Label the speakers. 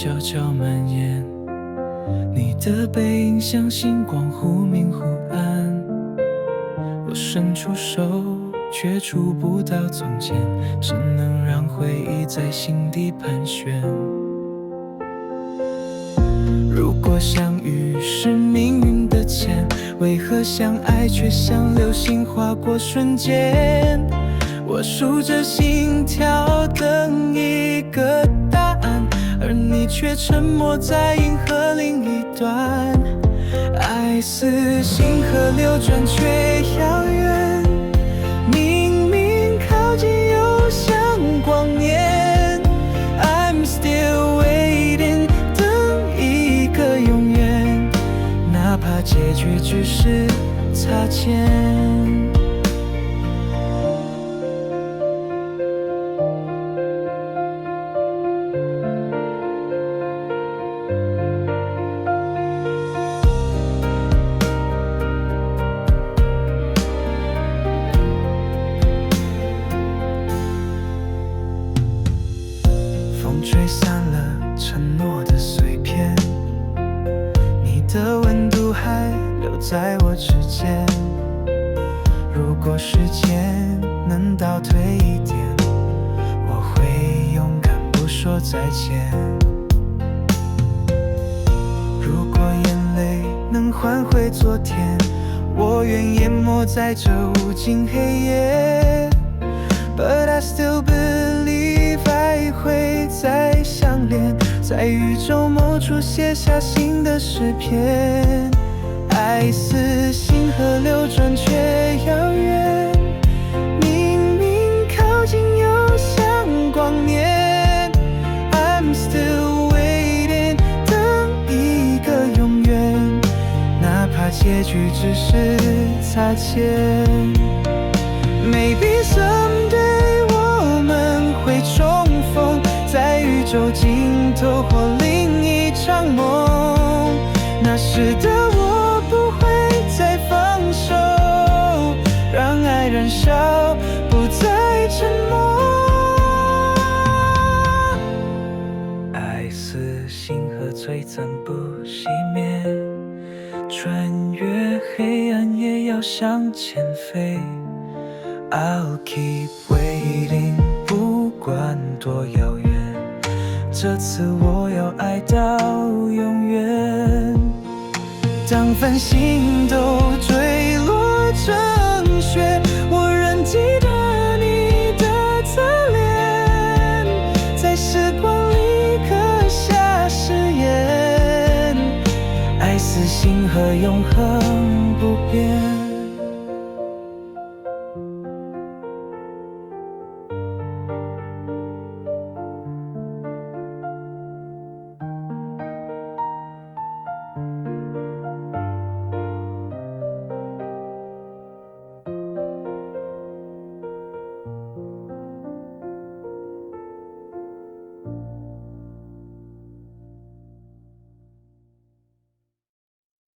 Speaker 1: 悄悄蔓延，你的背影像星光忽明忽暗，我伸出手却触不到从前，只能让回忆在心底盘旋。如果相遇是命运的牵，为何相爱却像流星划过瞬间？我数着心跳等一个答案，而你却沉默在银河另一端。爱似星河流转却遥远，明明靠近又像光年。 I'm still waiting， 等一个永远，哪怕结局只是擦肩。风吹散了承诺的碎片，你的温度还留在我指尖。如果时间能倒退一点，我会勇敢不说再见。如果眼泪能换回昨天，我愿淹没在这无尽黑夜。But I still believe I 会再相恋，在宇宙某处写下新的诗篇。爱似星河流转却遥远，明明靠近又像光年。I'm still waiting， 等一个永远，哪怕结局只是擦肩。Maybe someday 我们会重逢，在宇宙尽头或另一场梦。那时的我不会再放手，让爱燃烧，不再沉默。爱似星河璀璨不熄灭，穿越黑暗也要向前飞。I'll keep waiting， 不管多遥远，这次我要爱到永远。当繁星都坠落成雪，我仍记得你的侧脸，在时光里刻下誓言。爱似星河永恒不变。